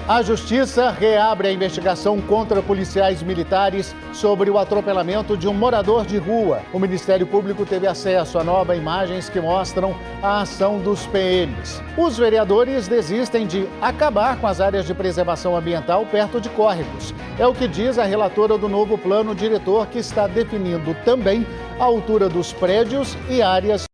A Justiça reabre a investigação contra policiais militares sobre o atropelamento de um morador de rua. O Ministério Público teve acesso a novas imagens que mostram a ação dos PMs. Os vereadores desistem de acabar com as áreas de preservação ambiental perto de córregos. É o que diz a relatora do novo plano diretor, que está definindo também a altura dos prédios e áreas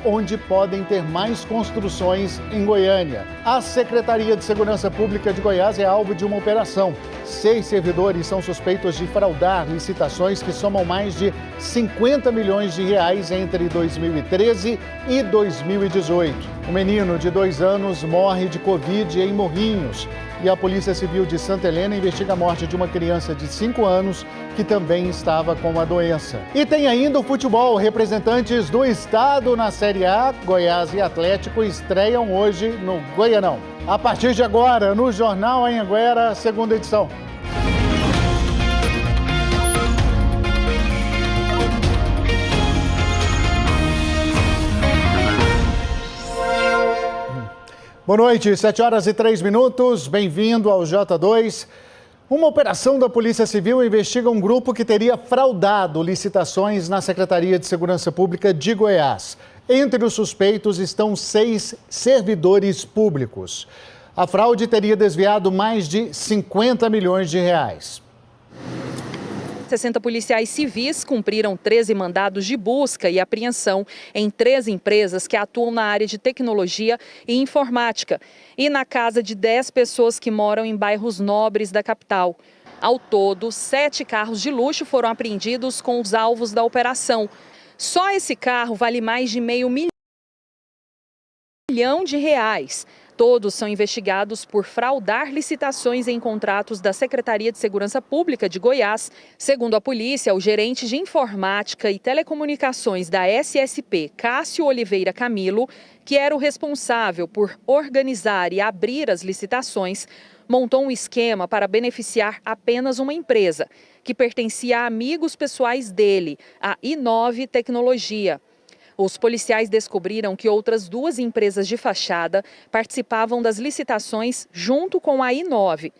onde podem ter mais construções em Goiânia. A Secretaria de Segurança Pública de Goiás é alvo de uma operação. 6 servidores são suspeitos de fraudar licitações que somam mais de 50 milhões de reais entre 2013 e 2018. Um menino de 2 anos morre de Covid em Morrinhos. E a Polícia Civil de Santa Helena investiga a morte de uma criança de 5 anos que também estava com a doença. E tem ainda o futebol. Representantes do estado na Série A, Goiás e Atlético, estreiam hoje no Goianão. A partir de agora, no Jornal Anhanguera, segunda edição. Boa noite, 7h03, bem-vindo ao J2. Uma operação da Polícia Civil investiga um grupo que teria fraudado licitações na Secretaria de Segurança Pública de Goiás. Entre os suspeitos estão 6 servidores públicos. A fraude teria desviado mais de 50 milhões de reais. 60 policiais civis cumpriram 13 mandados de busca e apreensão em 3 empresas que atuam na área de tecnologia e informática e na casa de 10 pessoas que moram em bairros nobres da capital. Ao todo, 7 carros de luxo foram apreendidos com os alvos da operação. Só esse carro vale mais de meio milhão de reais. Todos são investigados por fraudar licitações em contratos da Secretaria de Segurança Pública de Goiás. Segundo a polícia, o gerente de informática e telecomunicações da SSP, Cássio Oliveira Camilo, que era o responsável por organizar e abrir as licitações, montou um esquema para beneficiar apenas uma empresa, que pertencia a amigos pessoais dele, a I9 Tecnologia. Os policiais descobriram que outras 2 empresas de fachada participavam das licitações junto com a I9.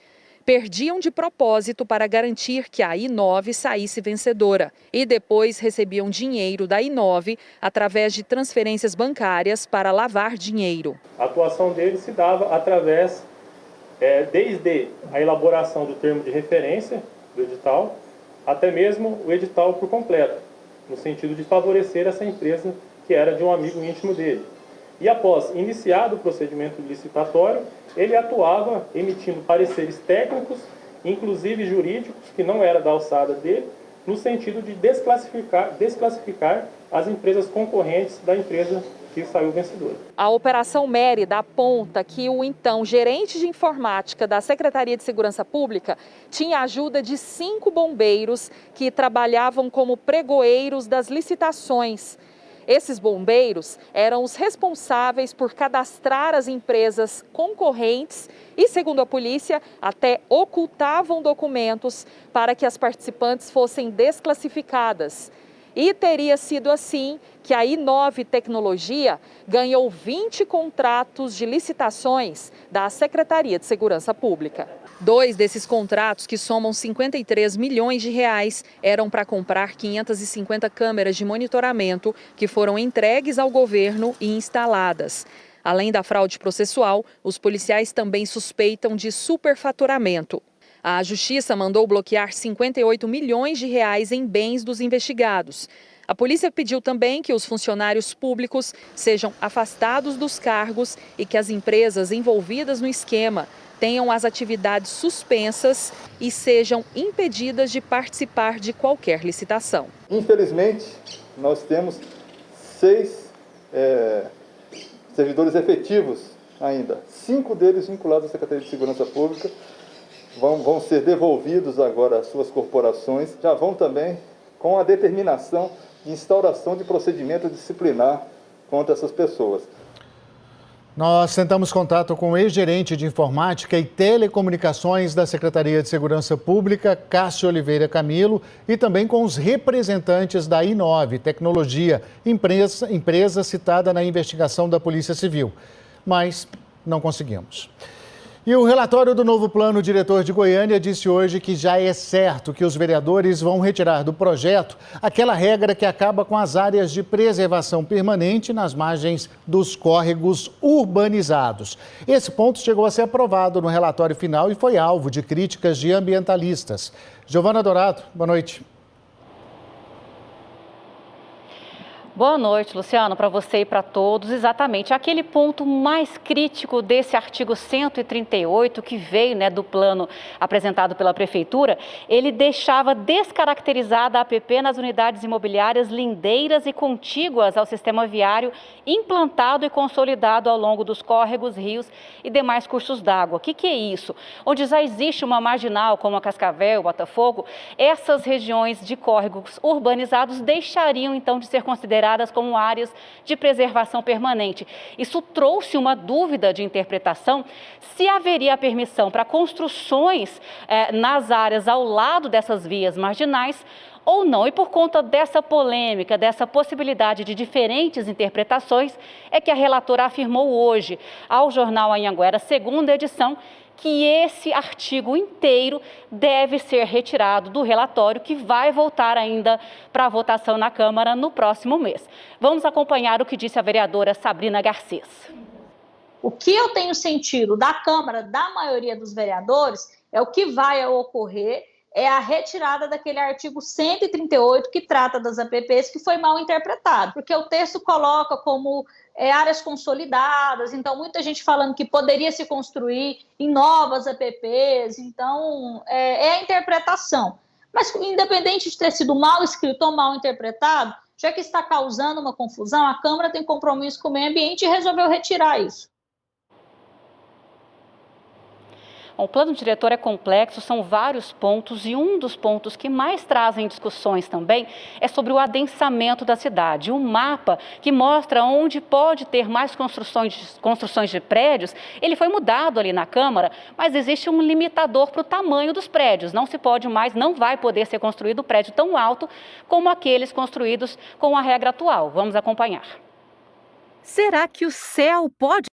Perdiam de propósito para garantir que a I9 saísse vencedora e depois recebiam dinheiro da I9 através de transferências bancárias para lavar dinheiro. A atuação deles se dava através, desde a elaboração do termo de referência do edital, até mesmo o edital por completo, no sentido de favorecer essa empresa que era de um amigo íntimo dele. E após iniciado o procedimento licitatório, ele atuava emitindo pareceres técnicos, inclusive jurídicos, que não era da alçada dele, no sentido de desclassificar as empresas concorrentes da empresa que saiu vencedora. A Operação Mérida aponta que o então gerente de informática da Secretaria de Segurança Pública tinha a ajuda de 5 bombeiros que trabalhavam como pregoeiros das licitações. Esses bombeiros eram os responsáveis por cadastrar as empresas concorrentes e, segundo a polícia, até ocultavam documentos para que as participantes fossem desclassificadas. E teria sido assim que a I9 Tecnologia ganhou 20 contratos de licitações da Secretaria de Segurança Pública. 2 desses contratos, que somam 53 milhões de reais, eram para comprar 550 câmeras de monitoramento que foram entregues ao governo e instaladas. Além da fraude processual, os policiais também suspeitam de superfaturamento. A Justiça mandou bloquear 58 milhões de reais em bens dos investigados. A polícia pediu também que os funcionários públicos sejam afastados dos cargos e que as empresas envolvidas no esquema tenham as atividades suspensas e sejam impedidas de participar de qualquer licitação. Infelizmente, nós temos 6 servidores efetivos ainda. 5 deles vinculados à Secretaria de Segurança Pública. Vão ser devolvidos agora às suas corporações. Já vão também com a determinação de instauração de procedimento disciplinar contra essas pessoas. Nós tentamos contato com o ex-gerente de informática e telecomunicações da Secretaria de Segurança Pública, Cássio Oliveira Camilo, e também com os representantes da I9 Tecnologia, empresa citada na investigação da Polícia Civil. Mas não conseguimos. E o relatório do novo plano diretor de Goiânia disse hoje que já é certo que os vereadores vão retirar do projeto aquela regra que acaba com as áreas de preservação permanente nas margens dos córregos urbanizados. Esse ponto chegou a ser aprovado no relatório final e foi alvo de críticas de ambientalistas. Giovana Dourado, boa noite. Boa noite, Luciano, para você e para todos. Exatamente, aquele ponto mais crítico desse artigo 138 que veio do plano apresentado pela Prefeitura, ele deixava descaracterizada a APP nas unidades imobiliárias lindeiras e contíguas ao sistema viário implantado e consolidado ao longo dos córregos, rios e demais cursos d'água. O que é isso? Onde já existe uma marginal, como a Cascavel, Botafogo, essas regiões de córregos urbanizados deixariam então de ser consideradas como áreas de preservação permanente. Isso trouxe uma dúvida de interpretação se haveria permissão para construções nas áreas ao lado dessas vias marginais ou não. E por conta dessa polêmica, dessa possibilidade de diferentes interpretações, é que a relatora afirmou hoje ao jornal Anhanguera, segunda edição, que esse artigo inteiro deve ser retirado do relatório, que vai voltar ainda para a votação na Câmara no próximo mês. Vamos acompanhar o que disse a vereadora Sabrina Garcês. O que eu tenho sentido da Câmara, da maioria dos vereadores, é o que vai ocorrer, é a retirada daquele artigo 138 que trata das APPs, que foi mal interpretado, porque o texto coloca como áreas consolidadas, então muita gente falando que poderia se construir em novas APPs, então é a interpretação. Mas independente de ter sido mal escrito ou mal interpretado, já que está causando uma confusão, a Câmara tem compromisso com o meio ambiente e resolveu retirar isso. O plano diretor é complexo, são vários pontos e um dos pontos que mais trazem discussões também é sobre o adensamento da cidade. Um mapa que mostra onde pode ter mais construções de prédios, ele foi mudado ali na Câmara, mas existe um limitador para o tamanho dos prédios. Não se pode mais, não vai poder ser construído prédio tão alto como aqueles construídos com a regra atual. Vamos acompanhar. Será que o céu pode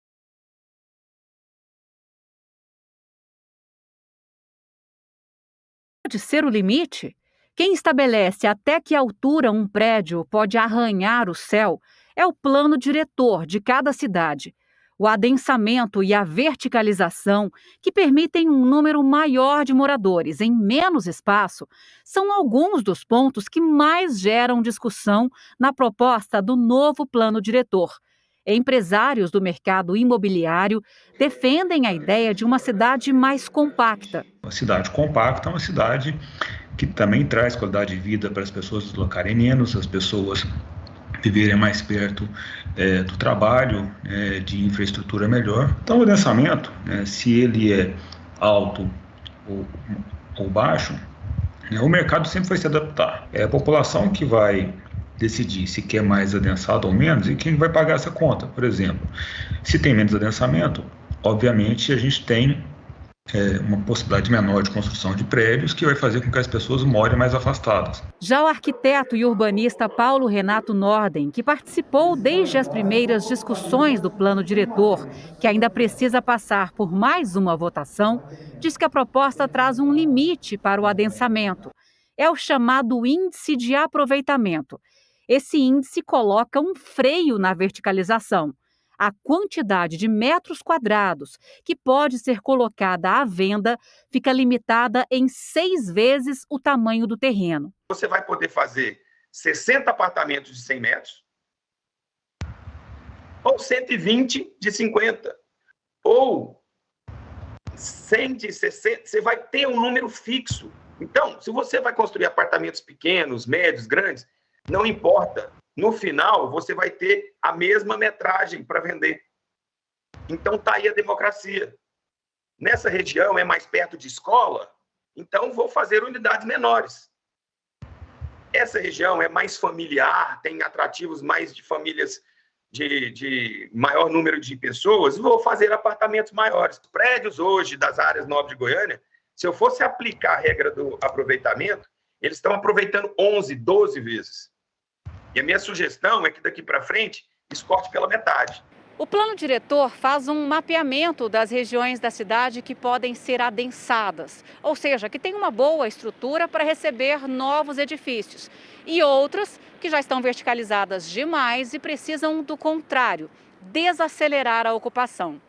ser o limite? Quem estabelece até que altura um prédio pode arranhar o céu é o plano diretor de cada cidade. O adensamento e a verticalização, que permitem um número maior de moradores em menos espaço, são alguns dos pontos que mais geram discussão na proposta do novo plano diretor. Empresários do mercado imobiliário defendem a ideia de uma cidade mais compacta. Uma cidade compacta é uma cidade que também traz qualidade de vida para as pessoas deslocarem menos, as pessoas viverem mais perto do trabalho, de infraestrutura melhor. Então, o adensamento, se ele é alto ou baixo, o mercado sempre vai se adaptar. É a população que vai decidir se quer mais adensado ou menos e quem vai pagar essa conta. Por exemplo, se tem menos adensamento, obviamente a gente tem uma possibilidade menor de construção de prédios que vai fazer com que as pessoas morem mais afastadas. Já o arquiteto e urbanista Paulo Renato Norden, que participou desde as primeiras discussões do plano diretor, que ainda precisa passar por mais uma votação, diz que a proposta traz um limite para o adensamento. É o chamado índice de aproveitamento. Esse índice coloca um freio na verticalização. A quantidade de metros quadrados que pode ser colocada à venda fica limitada em 6 vezes o tamanho do terreno. Você vai poder fazer 60 apartamentos de 100 metros, ou 120 de 50, ou 100 de 60, você vai ter um número fixo. Então, se você vai construir apartamentos pequenos, médios, grandes, não importa. No final, você vai ter a mesma metragem para vender. Então, está aí a democracia. Nessa região é mais perto de escola, então vou fazer unidades menores. Essa região é mais familiar, tem atrativos mais de famílias de maior número de pessoas, vou fazer apartamentos maiores. Prédios hoje das áreas nobres de Goiânia, se eu fosse aplicar a regra do aproveitamento, eles estão aproveitando 11, 12 vezes. E a minha sugestão é que daqui para frente, isso corte pela metade. O plano diretor faz um mapeamento das regiões da cidade que podem ser adensadas, ou seja, que tem uma boa estrutura para receber novos edifícios, e outras que já estão verticalizadas demais e precisam do contrário, desacelerar a ocupação.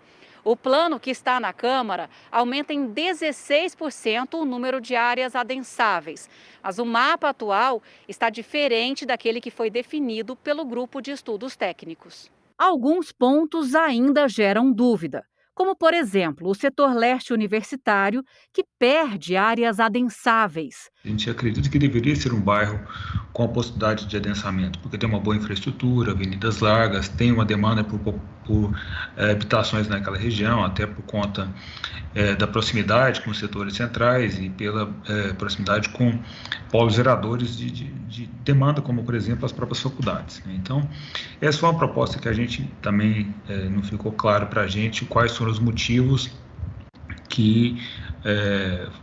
O plano que está na Câmara aumenta em 16% o número de áreas adensáveis, mas o mapa atual está diferente daquele que foi definido pelo grupo de estudos técnicos. Alguns pontos ainda geram dúvida, como, por exemplo, o setor leste universitário, que perde áreas adensáveis. A gente acredita que deveria ser um bairro com a possibilidade de adensamento, porque tem uma boa infraestrutura, avenidas largas, tem uma demanda por habitações naquela região, até por conta da proximidade com os setores centrais e pela proximidade com polos geradores de demanda, como, por exemplo, as próprias faculdades. Então, essa foi uma proposta que a gente também não ficou claro para a gente quais foram os motivos que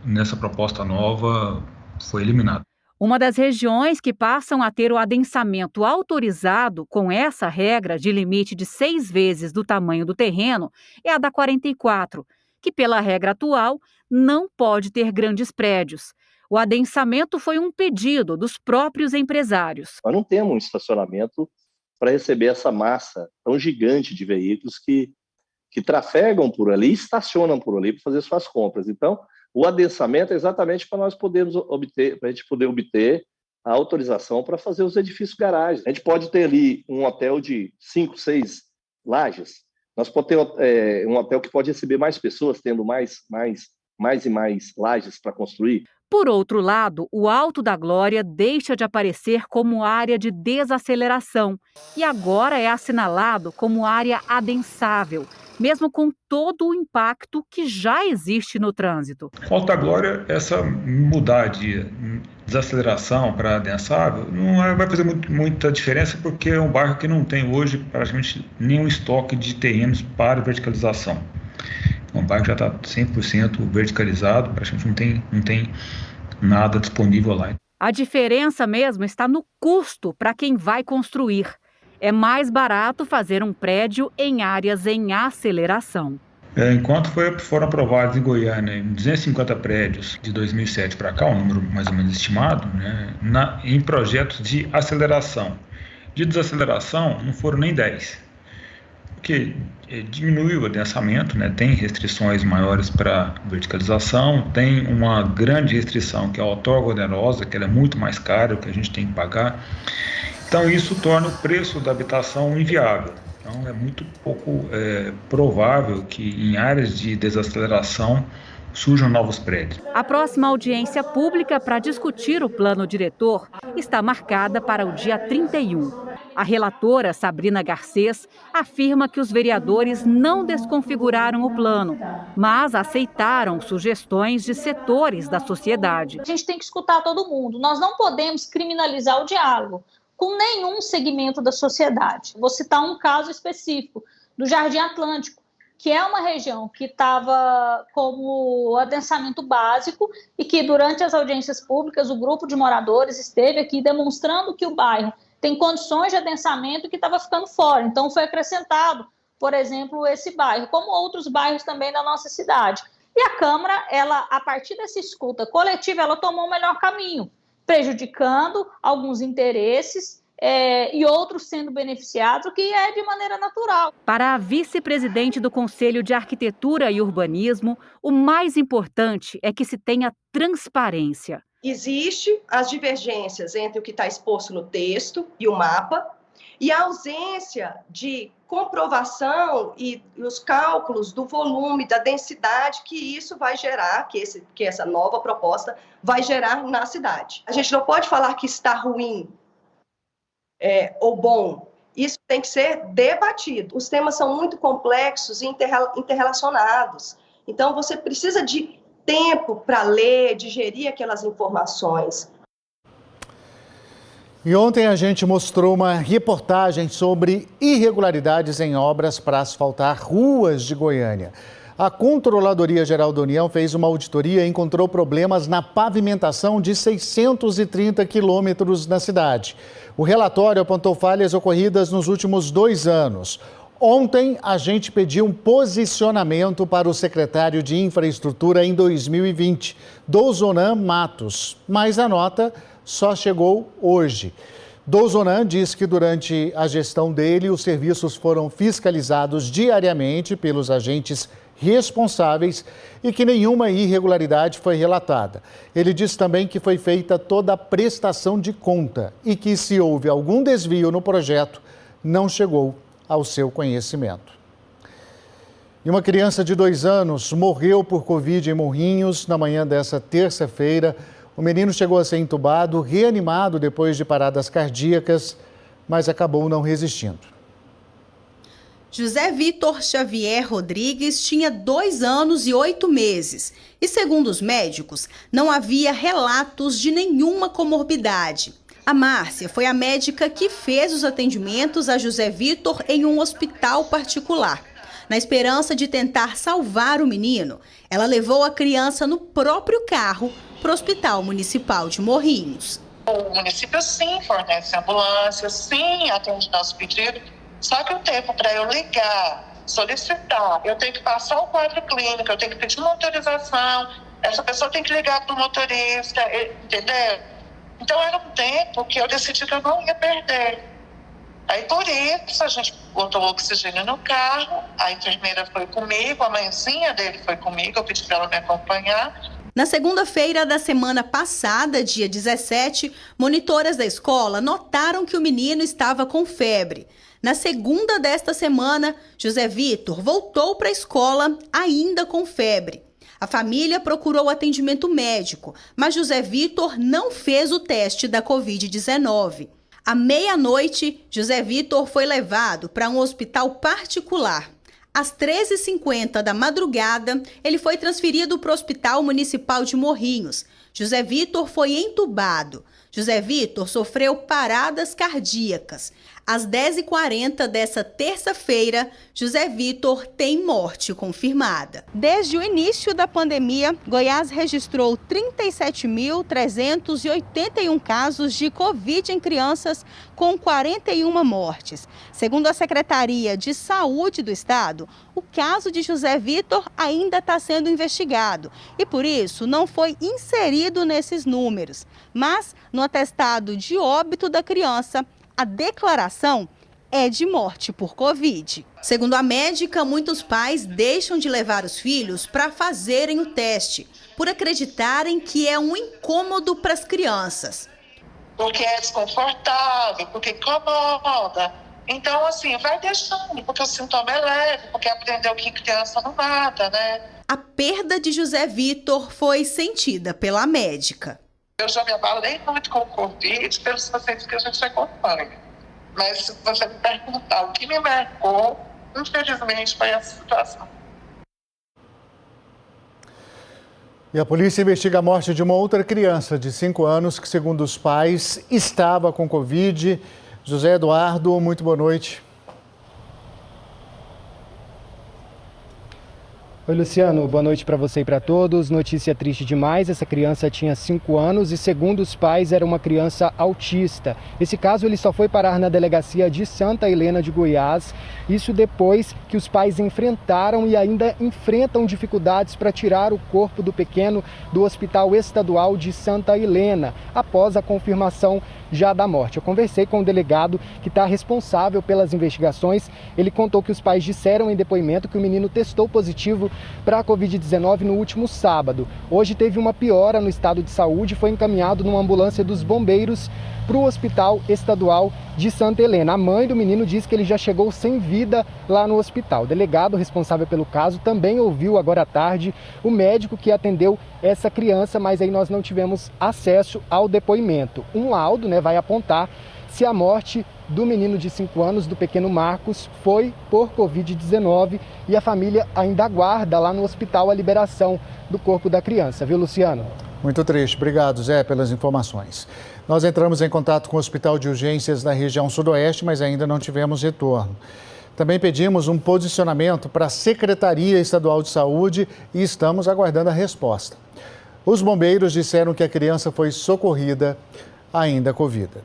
nessa proposta nova foi eliminado. Uma das regiões que passam a ter o adensamento autorizado com essa regra de limite de 6 vezes do tamanho do terreno é a da 44, que pela regra atual não pode ter grandes prédios. O adensamento foi um pedido dos próprios empresários. Nós não temos um estacionamento para receber essa massa tão gigante de veículos que trafegam por ali e estacionam por ali para fazer suas compras. Então, o adensamento é exatamente para nós podermos obter, para a gente poder obter a autorização para fazer os edifícios garagens. A gente pode ter ali um hotel de 5, 6 lajes. Nós podemos ter um hotel que pode receber mais pessoas, tendo mais e mais lajes para construir. Por outro lado, o Alto da Glória deixa de aparecer como área de desaceleração e agora é assinalado como área adensável, mesmo com todo o impacto que já existe no trânsito. Com Alto da Glória, essa mudar de desaceleração para adensável não vai fazer muita diferença, porque é um bairro que não tem hoje praticamente nenhum estoque de terrenos para verticalização. O bairro já está 100% verticalizado, praticamente não tem nada disponível lá. A diferença mesmo está no custo para quem vai construir. É mais barato fazer um prédio em áreas em aceleração. Enquanto foram aprovados em Goiânia 250 prédios de 2007 para cá, um número mais ou menos estimado, né, em projetos de aceleração. De desaceleração não foram nem 10. Porque diminuiu o adensamento, né? Tem restrições maiores para verticalização, tem uma grande restrição que é a outorga onerosa, que ela é muito mais cara, o que a gente tem que pagar. Então isso torna o preço da habitação inviável. Então é muito pouco provável que em áreas de desaceleração surjam novos prédios. A próxima audiência pública para discutir o plano diretor está marcada para o dia 31. A relatora, Sabrina Garcês, afirma que os vereadores não desconfiguraram o plano, mas aceitaram sugestões de setores da sociedade. A gente tem que escutar todo mundo. Nós não podemos criminalizar o diálogo com nenhum segmento da sociedade. Vou citar um caso específico do Jardim Atlântico, que é uma região que estava como adensamento básico e que durante as audiências públicas o grupo de moradores esteve aqui demonstrando que o bairro tem condições de adensamento que estava ficando fora. Então foi acrescentado, por exemplo, esse bairro, como outros bairros também da nossa cidade. E a Câmara, ela, a partir dessa escuta coletiva, ela tomou o melhor caminho, prejudicando alguns interesses e outros sendo beneficiados, o que é de maneira natural. Para a vice-presidente do Conselho de Arquitetura e Urbanismo, o mais importante é que se tenha transparência. Existem as divergências entre o que está exposto no texto e o mapa, e a ausência de comprovação e os cálculos do volume, da densidade que isso vai gerar, que essa nova proposta vai gerar na cidade. A gente não pode falar que está ruim ou bom. Isso tem que ser debatido. Os temas são muito complexos e interrelacionados. Então, você precisa de tempo para ler, digerir aquelas informações. E ontem a gente mostrou uma reportagem sobre irregularidades em obras para asfaltar ruas de Goiânia. A Controladoria Geral da União fez uma auditoria e encontrou problemas na pavimentação de 630 quilômetros na cidade. O relatório apontou falhas ocorridas nos últimos 2 anos. Ontem, a gente pediu um posicionamento para o secretário de Infraestrutura em 2020, Douzonan Matos, mas a nota só chegou hoje. Douzonan diz que durante a gestão dele, os serviços foram fiscalizados diariamente pelos agentes responsáveis e que nenhuma irregularidade foi relatada. Ele diz também que foi feita toda a prestação de conta e que, se houve algum desvio no projeto, não chegou ao seu conhecimento. E uma criança de 2 anos morreu por Covid em Morrinhos na manhã dessa terça-feira. O menino chegou a ser entubado, reanimado depois de paradas cardíacas, mas acabou não resistindo. José Vitor Xavier Rodrigues tinha 2 anos e 8 meses e, segundo os médicos, não havia relatos de nenhuma comorbidade. A Márcia foi a médica que fez os atendimentos a José Vitor em um hospital particular. Na esperança de tentar salvar o menino, ela levou a criança no próprio carro para o Hospital Municipal de Morrinhos. O município, sim, fornece ambulância, sim, atende nosso pedido. Só que o tempo para eu ligar, solicitar, eu tenho que passar o quadro clínico, eu tenho que pedir uma autorização, essa pessoa tem que ligar para o motorista, entendeu? Então era um tempo que eu decidi que eu não ia perder. Aí por isso a gente botou o oxigênio no carro, a enfermeira foi comigo, a mãezinha dele foi comigo, eu pedi para ela me acompanhar. Na segunda-feira da semana passada, dia 17, monitoras da escola notaram que o menino estava com febre. Na segunda desta semana, José Vitor voltou para a escola ainda com febre. A família procurou atendimento médico, mas José Vitor não fez o teste da Covid-19. À meia-noite, José Vitor foi levado para um hospital particular. Às 13h50 da madrugada, ele foi transferido para o Hospital Municipal de Morrinhos. José Vitor foi entubado. José Vitor sofreu paradas cardíacas. Às 10h40 dessa terça-feira, José Vitor tem morte confirmada. Desde o início da pandemia, Goiás registrou 37.381 casos de Covid em crianças, com 41 mortes. Segundo a Secretaria de Saúde do Estado, o caso de José Vitor ainda está sendo investigado e, por isso, não foi inserido nesses números. Mas, no atestado de óbito da criança, a declaração é de morte por Covid. Segundo a médica, muitos pais deixam de levar os filhos para fazerem o teste, por acreditarem que é um incômodo para as crianças. Porque é desconfortável, porque incomoda. Então, assim, vai deixando, porque o sintoma é leve, porque aprendeu que criança não mata, né? A perda de José Vitor foi sentida pela médica. Eu já me abalei muito com o Covid pelos pacientes que a gente acompanha. Mas se você me perguntar o que me marcou, infelizmente foi essa situação. E a polícia investiga a morte de uma outra criança de 5 anos que, segundo os pais, estava com Covid. José Eduardo, muito boa noite. Oi, Luciano, boa noite para você e para todos. Notícia triste demais, essa criança tinha 5 anos e, segundo os pais, era uma criança autista. Esse caso ele só foi parar na delegacia de Santa Helena de Goiás, isso depois que os pais enfrentaram e ainda enfrentam dificuldades para tirar o corpo do pequeno do Hospital Estadual de Santa Helena, após a confirmação já da morte. Eu conversei com o delegado que está responsável pelas investigações. Ele contou que os pais disseram em depoimento que o menino testou positivo para a Covid-19 no último sábado. Hoje teve uma piora no estado de saúde e foi encaminhado numa ambulância dos bombeiros para o Hospital Estadual de Santa Helena. A mãe do menino diz que ele já chegou sem vida lá no hospital. O delegado responsável pelo caso também ouviu agora à tarde o médico que atendeu essa criança, mas aí nós não tivemos acesso ao depoimento. Um laudo, vai apontar se a morte do menino de 5 anos, do pequeno Marcos, foi por Covid-19 e a família ainda aguarda lá no hospital a liberação do corpo da criança, viu, Luciano? Muito triste. Obrigado, Zé, pelas informações. Nós entramos em contato com o Hospital de Urgências da região sudoeste, mas ainda não tivemos retorno. Também pedimos um posicionamento para a Secretaria Estadual de Saúde e estamos aguardando a resposta. Os bombeiros disseram que a criança foi socorrida ainda com vida.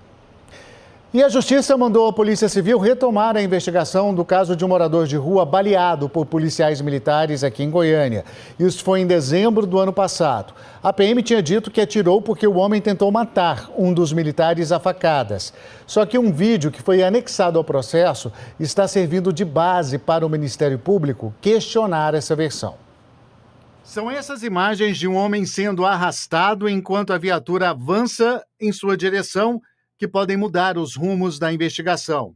E a Justiça mandou a Polícia Civil retomar a investigação do caso de um morador de rua baleado por policiais militares aqui em Goiânia. Isso foi em dezembro do ano passado. A PM tinha dito que atirou porque o homem tentou matar um dos militares a facadas. Só que um vídeo que foi anexado ao processo está servindo de base para o Ministério Público questionar essa versão. São essas imagens de um homem sendo arrastado enquanto a viatura avança em sua direção, que podem mudar os rumos da investigação.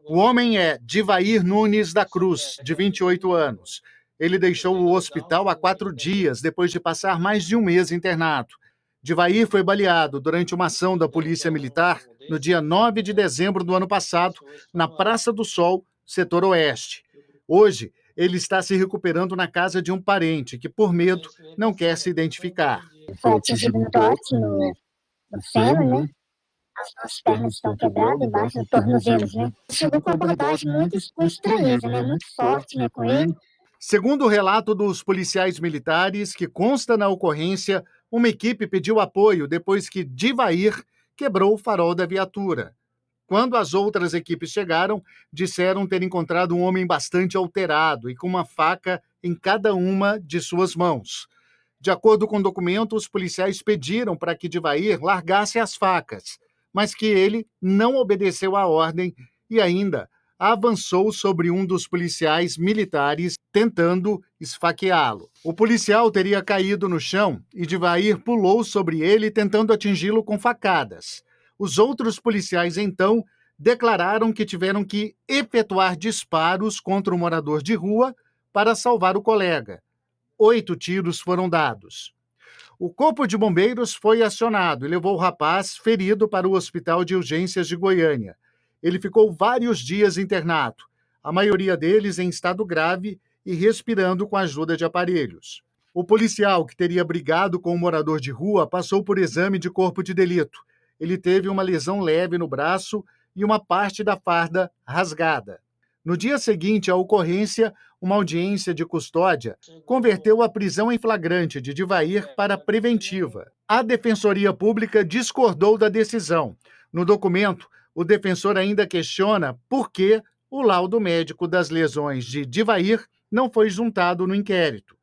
O homem é Divair Nunes da Cruz, de 28 anos. Ele deixou o hospital há 4 dias, depois de passar mais de um mês internado. Divair foi baleado durante uma ação da Polícia Militar no dia 9 de dezembro do ano passado, na Praça do Sol, setor oeste. Hoje, ele está se recuperando na casa de um parente, que, por medo, não quer se identificar. Foi atingido no tórax, no fêmur, né? As pernas estão quebradas embaixo, no tornozelos, né? Chegou com uma abordagem muito estranheza, né? Muito forte, né, com ele. Segundo o relato dos policiais militares, que consta na ocorrência, uma equipe pediu apoio depois que Divair quebrou o farol da viatura. Quando as outras equipes chegaram, disseram ter encontrado um homem bastante alterado e com uma faca em cada uma de suas mãos. De acordo com documentos, os policiais pediram para que Divair largasse as facas, mas que ele não obedeceu à ordem e ainda avançou sobre um dos policiais militares, tentando esfaqueá-lo. O policial teria caído no chão e Divair pulou sobre ele, tentando atingi-lo com facadas. Os outros policiais, então, declararam que tiveram que efetuar disparos contra o morador de rua para salvar o colega. 8 tiros foram dados. O Corpo de Bombeiros foi acionado e levou o rapaz ferido para o Hospital de Urgências de Goiânia. Ele ficou vários dias internado, a maioria deles em estado grave e respirando com a ajuda de aparelhos. O policial que teria brigado com o morador de rua passou por exame de corpo de delito. Ele teve uma lesão leve no braço e uma parte da farda rasgada. No dia seguinte à ocorrência, uma audiência de custódia converteu a prisão em flagrante de Divair para preventiva. A Defensoria Pública discordou da decisão. No documento, o defensor ainda questiona por que o laudo médico das lesões de Divair não foi juntado no inquérito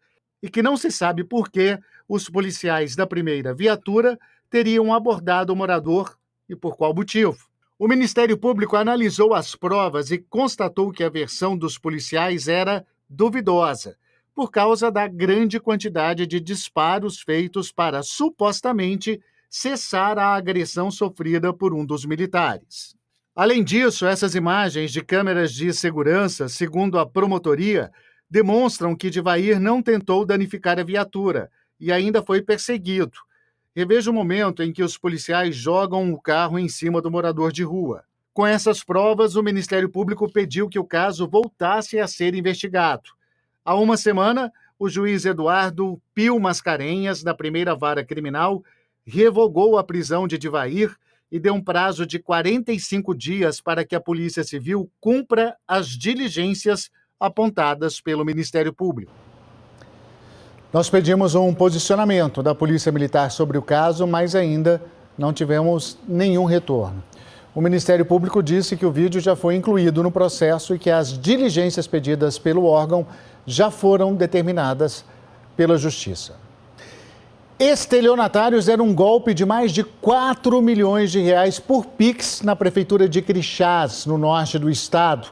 e que não se sabe por que os policiais da primeira viatura teriam abordado o morador e por qual motivo. O Ministério Público analisou as provas e constatou que a versão dos policiais era duvidosa, por causa da grande quantidade de disparos feitos para, supostamente, cessar a agressão sofrida por um dos militares. Além disso, essas imagens de câmeras de segurança, segundo a promotoria, demonstram que Divair não tentou danificar a viatura e ainda foi perseguido. Reveja o momento em que os policiais jogam o carro em cima do morador de rua. Com essas provas, o Ministério Público pediu que o caso voltasse a ser investigado. Há uma semana, o juiz Eduardo Pio Mascarenhas, da primeira vara criminal, revogou a prisão de Divair e deu um prazo de 45 dias para que a Polícia Civil cumpra as diligências apontadas pelo Ministério Público. Nós pedimos um posicionamento da Polícia Militar sobre o caso, mas ainda não tivemos nenhum retorno. O Ministério Público disse que o vídeo já foi incluído no processo e que as diligências pedidas pelo órgão já foram determinadas pela Justiça. Estelionatários deram um golpe de mais de 4 milhões de reais por Pix na Prefeitura de Crixás, no norte do estado.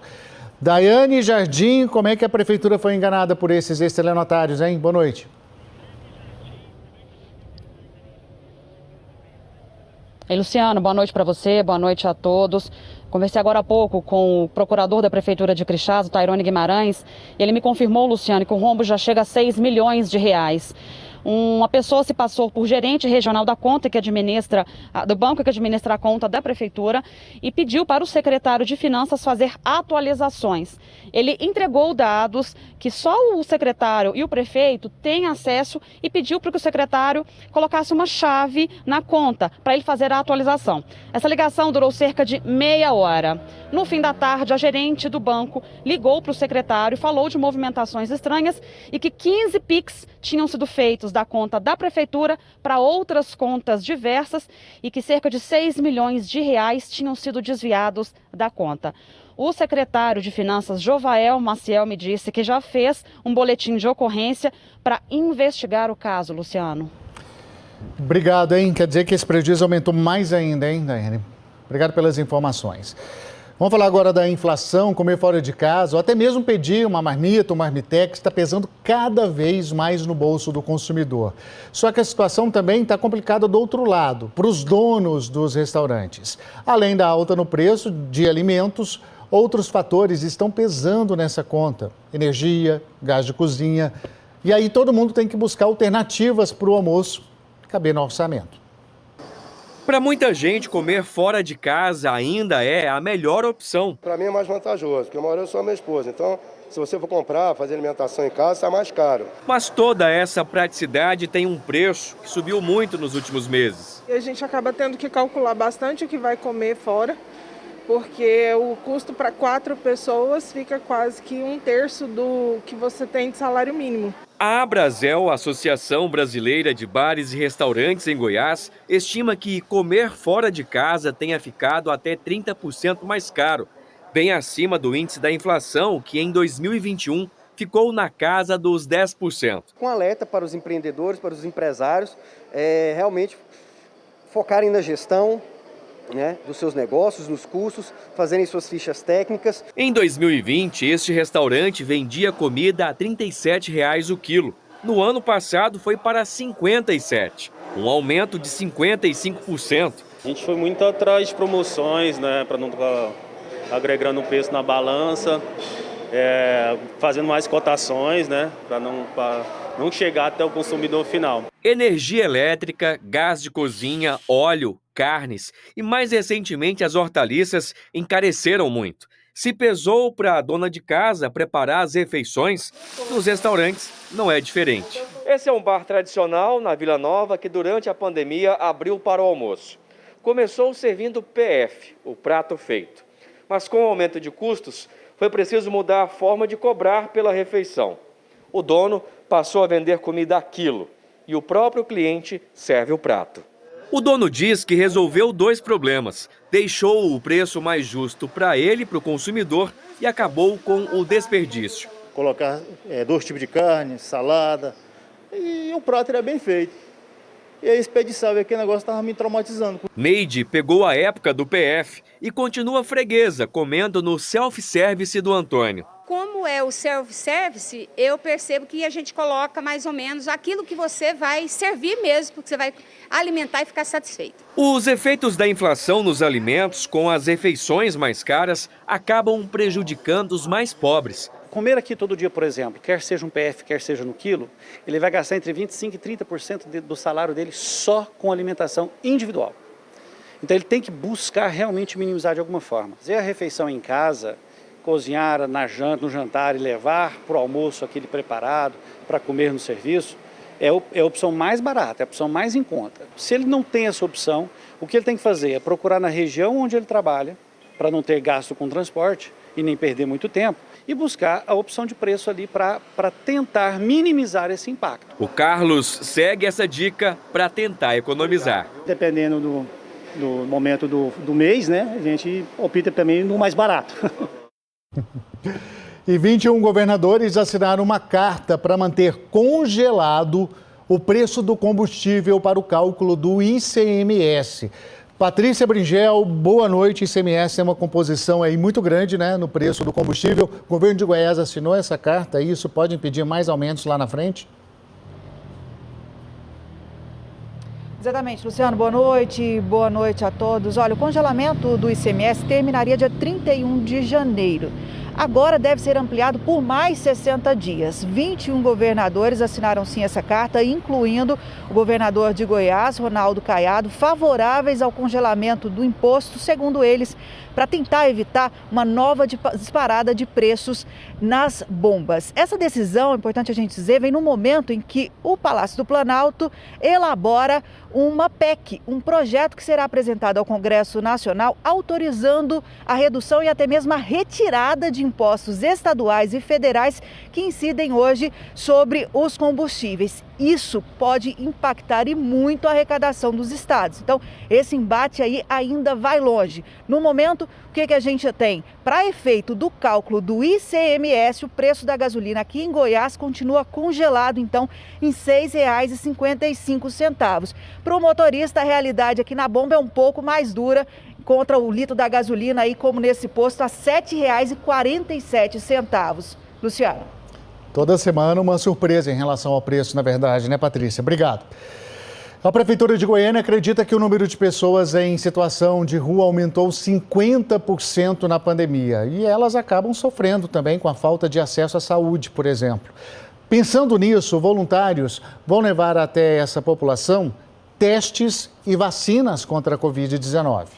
Daiane Jardim, como é que a Prefeitura foi enganada por esses estelionatários, hein? Boa noite. Ei, Luciano, boa noite para você, boa noite a todos. Conversei agora há pouco com o procurador da Prefeitura de Crixás, o Tairone Guimarães, e ele me confirmou, Luciano, que o rombo já chega a 6 milhões de reais. Uma pessoa se passou por gerente regional da conta que administra, do banco que administra a conta da prefeitura e pediu para o secretário de Finanças fazer atualizações. Ele entregou dados que só o secretário e o prefeito têm acesso e pediu para que o secretário colocasse uma chave na conta para ele fazer a atualização. Essa ligação durou cerca de meia hora. No fim da tarde, a gerente do banco ligou para o secretário e falou de movimentações estranhas e que 15 PIX tinham sido feitos da conta da Prefeitura para outras contas diversas e que cerca de 6 milhões de reais tinham sido desviados da conta. O secretário de Finanças, Jovael Maciel, me disse que já fez um boletim de ocorrência para investigar o caso, Luciano. Obrigado, hein? Quer dizer que esse prejuízo aumentou mais ainda, hein, Daiane? Obrigado pelas informações. Vamos falar agora da inflação, comer fora de casa, ou até mesmo pedir uma marmita, um marmitex, está pesando cada vez mais no bolso do consumidor. Só que a situação também está complicada do outro lado, para os donos dos restaurantes. Além da alta no preço de alimentos, outros fatores estão pesando nessa conta. Energia, gás de cozinha. E aí todo mundo tem que buscar alternativas para o almoço caber no orçamento. Para muita gente, comer fora de casa ainda é a melhor opção. Para mim é mais vantajoso, porque eu moro só com a minha esposa. Então, se você for comprar, fazer alimentação em casa, está mais caro. Mas toda essa praticidade tem um preço que subiu muito nos últimos meses. E a gente acaba tendo que calcular bastante o que vai comer fora, porque o custo para 4 pessoas fica quase que 1/3 do que você tem de salário mínimo. A Abrazel, Associação Brasileira de Bares e Restaurantes em Goiás, estima que comer fora de casa tenha ficado até 30% mais caro, bem acima do índice da inflação, que em 2021 ficou na casa dos 10%. Com alerta para os empreendedores, para os empresários, realmente focarem na gestão, dos seus negócios, nos custos, fazerem suas fichas técnicas. Em 2020, este restaurante vendia comida a R$ 37,00 o quilo. No ano passado foi para R$ 57,00, um aumento de 55%. A gente foi muito atrás de promoções, para não ficar agregando o preço na balança, fazendo mais cotações, para não chegar até o consumidor final. Energia elétrica, gás de cozinha, óleo, carnes e, mais recentemente, as hortaliças encareceram muito. Se pesou para a dona de casa preparar as refeições, nos restaurantes não é diferente. Esse é um bar tradicional na Vila Nova que, durante a pandemia, abriu para o almoço. Começou servindo PF, o prato feito. Mas com o aumento de custos, foi preciso mudar a forma de cobrar pela refeição. O dono passou a vender comida a quilo e o próprio cliente serve o prato. O dono diz que resolveu 2 problemas. Deixou o preço mais justo para ele e para o consumidor e acabou com o desperdício. Colocar 2 tipos de carne, salada, e o prato era bem feito. E aí desperdiçava, aquele negócio estava me traumatizando. Neide pegou a época do PF e continua freguesa, comendo no self-service do Antônio. Como é o self-service, eu percebo que a gente coloca mais ou menos aquilo que você vai servir mesmo, porque você vai alimentar e ficar satisfeito. Os efeitos da inflação nos alimentos, com as refeições mais caras, acabam prejudicando os mais pobres. Comer aqui todo dia, por exemplo, quer seja um PF, quer seja no quilo, ele vai gastar entre 25% e 30% do salário dele só com alimentação individual. Então ele tem que buscar realmente minimizar de alguma forma. Fazer a refeição em casa, cozinhar no jantar e levar para o almoço aquele preparado para comer no serviço, é a opção mais barata, é a opção mais em conta. Se ele não tem essa opção, o que ele tem que fazer é procurar na região onde ele trabalha, para não ter gasto com transporte e nem perder muito tempo, e buscar a opção de preço ali para tentar minimizar esse impacto. O Carlos segue essa dica para tentar economizar. Dependendo do momento do mês, a gente opta também no mais barato. E 21 governadores assinaram uma carta para manter congelado o preço do combustível para o cálculo do ICMS. Patrícia Bringel, boa noite. ICMS é uma composição aí muito grande, no preço do combustível. O governo de Goiás assinou essa carta e isso pode impedir mais aumentos lá na frente? Exatamente, Luciano, boa noite a todos. Olha, o congelamento do ICMS terminaria dia 31 de janeiro. Agora deve ser ampliado por mais 60 dias. 21 governadores assinaram sim essa carta, incluindo o governador de Goiás, Ronaldo Caiado, favoráveis ao congelamento do imposto, segundo eles, para tentar evitar uma nova disparada de preços nas bombas. Essa decisão, é importante a gente dizer, vem no momento em que o Palácio do Planalto elabora uma PEC, um projeto que será apresentado ao Congresso Nacional autorizando a redução e até mesmo a retirada de impostos estaduais e federais que incidem hoje sobre os combustíveis. Isso pode impactar e muito a arrecadação dos estados. Então, esse embate aí ainda vai longe. No momento, o que a gente tem? Para efeito do cálculo do ICMS, o preço da gasolina aqui em Goiás continua congelado, então, em R$ 6,55. Para o motorista, a realidade aqui na bomba é um pouco mais dura, contra o litro da gasolina, aí, como nesse posto, a R$ 7,47. Luciano. Toda semana uma surpresa em relação ao preço, na verdade, né, Patrícia? Obrigado. A Prefeitura de Goiânia acredita que o número de pessoas em situação de rua aumentou 50% na pandemia. E elas acabam sofrendo também com a falta de acesso à saúde, por exemplo. Pensando nisso, voluntários vão levar até essa população testes e vacinas contra a Covid-19.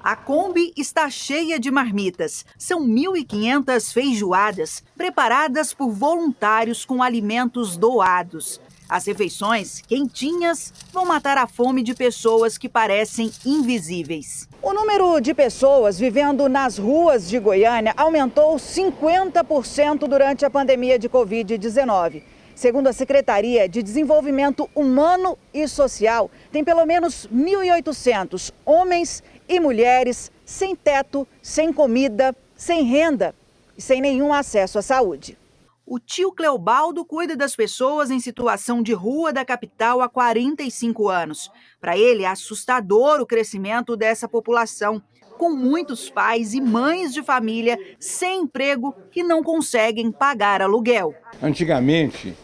A Kombi está cheia de marmitas. São 1.500 feijoadas preparadas por voluntários com alimentos doados. As refeições, quentinhas, vão matar a fome de pessoas que parecem invisíveis. O número de pessoas vivendo nas ruas de Goiânia aumentou 50% durante a pandemia de Covid-19. Segundo a Secretaria de Desenvolvimento Humano e Social, tem pelo menos 1.800 homens e mulheres sem teto, sem comida, sem renda e sem nenhum acesso à saúde. O tio Cleobaldo cuida das pessoas em situação de rua da capital há 45 anos. Para ele, é assustador o crescimento dessa população, com muitos pais e mães de família sem emprego que não conseguem pagar aluguel. Antigamente,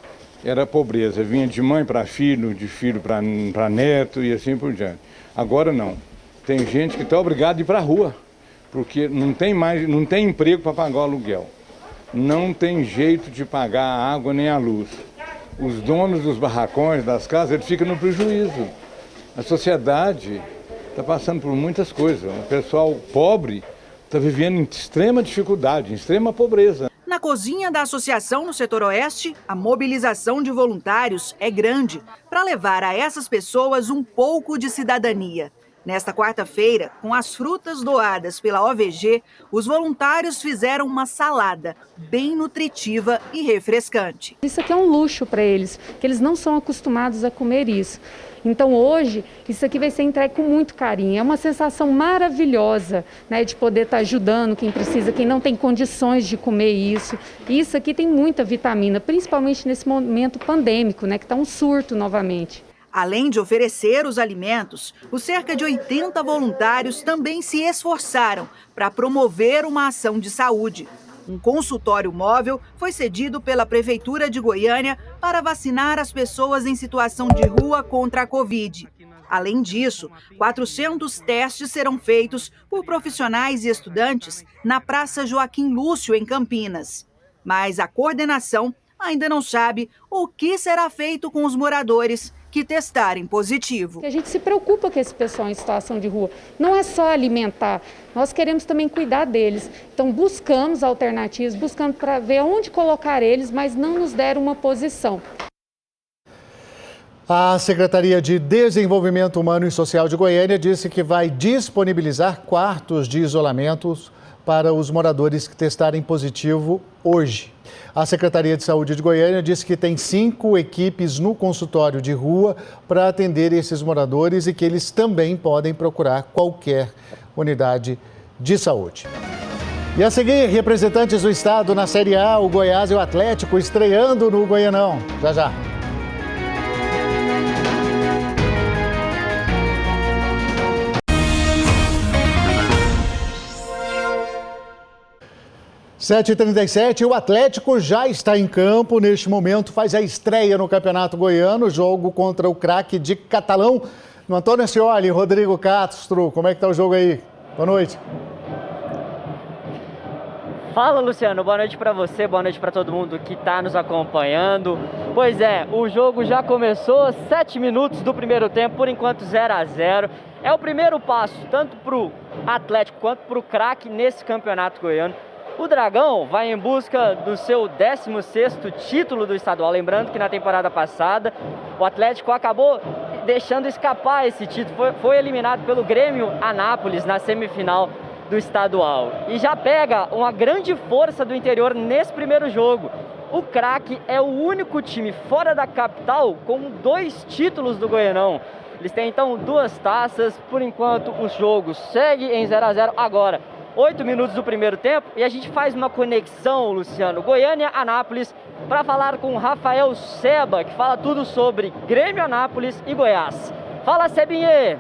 era pobreza, vinha de mãe para filho, de filho para neto e assim por diante. Agora não. Tem gente que está obrigada a ir para a rua, porque não tem emprego para pagar o aluguel. Não tem jeito de pagar a água nem a luz. Os donos dos barracões, das casas, eles ficam no prejuízo. A sociedade está passando por muitas coisas. O pessoal pobre está vivendo em extrema dificuldade, em extrema pobreza. Na cozinha da associação no setor oeste, a mobilização de voluntários é grande para levar a essas pessoas um pouco de cidadania. Nesta quarta-feira, com as frutas doadas pela OVG, os voluntários fizeram uma salada bem nutritiva e refrescante. Isso aqui é um luxo para eles, porque eles não são acostumados a comer isso. Então hoje, isso aqui vai ser entregue com muito carinho. É uma sensação maravilhosa, né, de poder estar ajudando quem precisa, quem não tem condições de comer isso. E isso aqui tem muita vitamina, principalmente nesse momento pandêmico, né, que está um surto novamente. Além de oferecer os alimentos, os cerca de 80 voluntários também se esforçaram para promover uma ação de saúde. Um consultório móvel foi cedido pela Prefeitura de Goiânia para vacinar as pessoas em situação de rua contra a Covid. Além disso, 400 testes serão feitos por profissionais e estudantes na Praça Joaquim Lúcio, em Campinas. Mas a coordenação ainda não sabe o que será feito com os moradores que testarem positivo. A gente se preocupa com esse pessoal em situação de rua. Não é só alimentar, nós queremos também cuidar deles. Então buscamos alternativas, buscamos para ver onde colocar eles, mas não nos deram uma posição. A Secretaria de Desenvolvimento Humano e Social de Goiânia disse que vai disponibilizar quartos de isolamento para os moradores que testarem positivo hoje. A Secretaria de Saúde de Goiânia disse que tem 5 equipes no consultório de rua para atender esses moradores e que eles também podem procurar qualquer unidade de saúde. E a seguir, representantes do estado na Série A, o Goiás e o Atlético estreando no Goianão. Já, já. Sete e 37, o Atlético já está em campo. Neste momento faz a estreia no Campeonato Goiano, jogo contra o craque de Catalão. No Antônio Ascioli, Rodrigo Castro, como é que está o jogo aí? Boa noite. Fala, Luciano, boa noite para você, boa noite para todo mundo que está nos acompanhando. Pois é, o jogo já começou, 7 minutos do primeiro tempo, por enquanto 0-0. É o primeiro passo, tanto para o Atlético quanto para o craque nesse Campeonato Goiano. O Dragão vai em busca do seu 16º título do estadual. Lembrando que na temporada passada o Atlético acabou deixando escapar esse título. Foi eliminado pelo Grêmio Anápolis na semifinal do estadual. E já pega uma grande força do interior nesse primeiro jogo. O Craque é o único time fora da capital com 2 títulos do Goianão. Eles têm então 2 taças. Por enquanto o jogo segue em 0-0 agora. 8 minutos do primeiro tempo e a gente faz uma conexão, Luciano, Goiânia-Anápolis, para falar com o Rafael Seba, que fala tudo sobre Grêmio Anápolis e Goiás. Fala, Sebinha!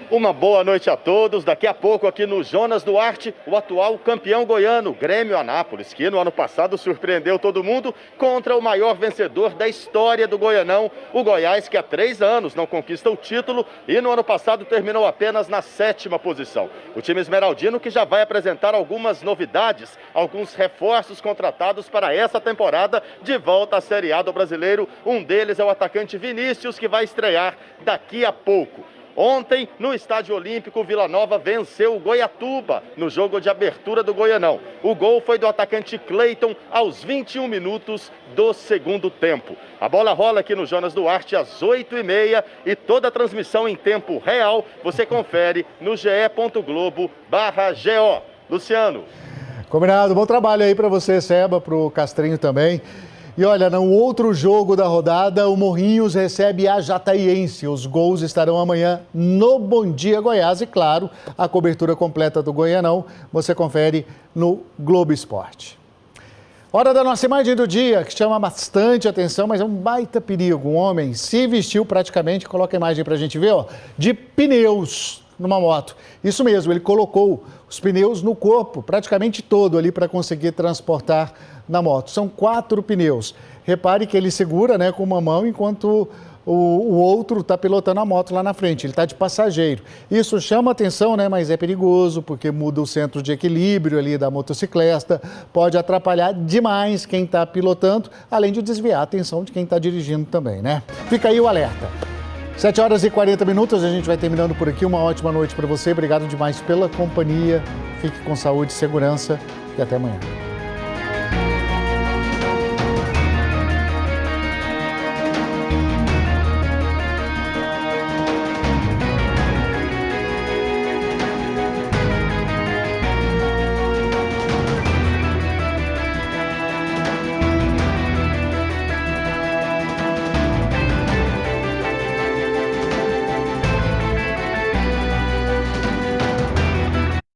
Uma boa noite a todos. Daqui a pouco aqui no Jonas Duarte, o atual campeão goiano, Grêmio Anápolis, que no ano passado surpreendeu todo mundo contra o maior vencedor da história do Goianão, o Goiás, que há 3 anos não conquista o título e no ano passado terminou apenas na 7ª posição. O time esmeraldino que já vai apresentar algumas novidades, alguns reforços contratados para essa temporada de volta à Série A do Brasileiro. Um deles é o atacante Vinícius, que vai estrear daqui a pouco. Ontem, no Estádio Olímpico, Vila Nova venceu o Goiatuba no jogo de abertura do Goianão. O gol foi do atacante Cleiton aos 21 minutos do segundo tempo. A bola rola aqui no Jonas Duarte às 8h30 e toda a transmissão em tempo real você confere no ge.globo/GO. Luciano. Combinado, bom trabalho aí para você, Seba, para o Castrinho também. E olha, no outro jogo da rodada, o Morrinhos recebe a Jataiense. Os gols estarão amanhã no Bom Dia Goiás e, claro, a cobertura completa do Goianão você confere no Globo Esporte. Hora da nossa imagem do dia, que chama bastante atenção, mas é um baita perigo. Um homem se vestiu praticamente, coloca a imagem para a gente ver, ó, de pneus numa moto. Isso mesmo, ele colocou os pneus no corpo, praticamente todo ali, para conseguir transportar na moto. São 4 pneus. Repare que ele segura, né, com uma mão, enquanto o outro está pilotando a moto lá na frente. Ele está de passageiro. Isso chama atenção, né, mas é perigoso, porque muda o centro de equilíbrio ali da motocicleta, pode atrapalhar demais quem está pilotando, além de desviar a atenção de quem está dirigindo também, né? Fica aí o alerta. 7h40, a gente vai terminando por aqui. Uma ótima noite para você. Obrigado demais pela companhia. Fique com saúde e segurança e até amanhã.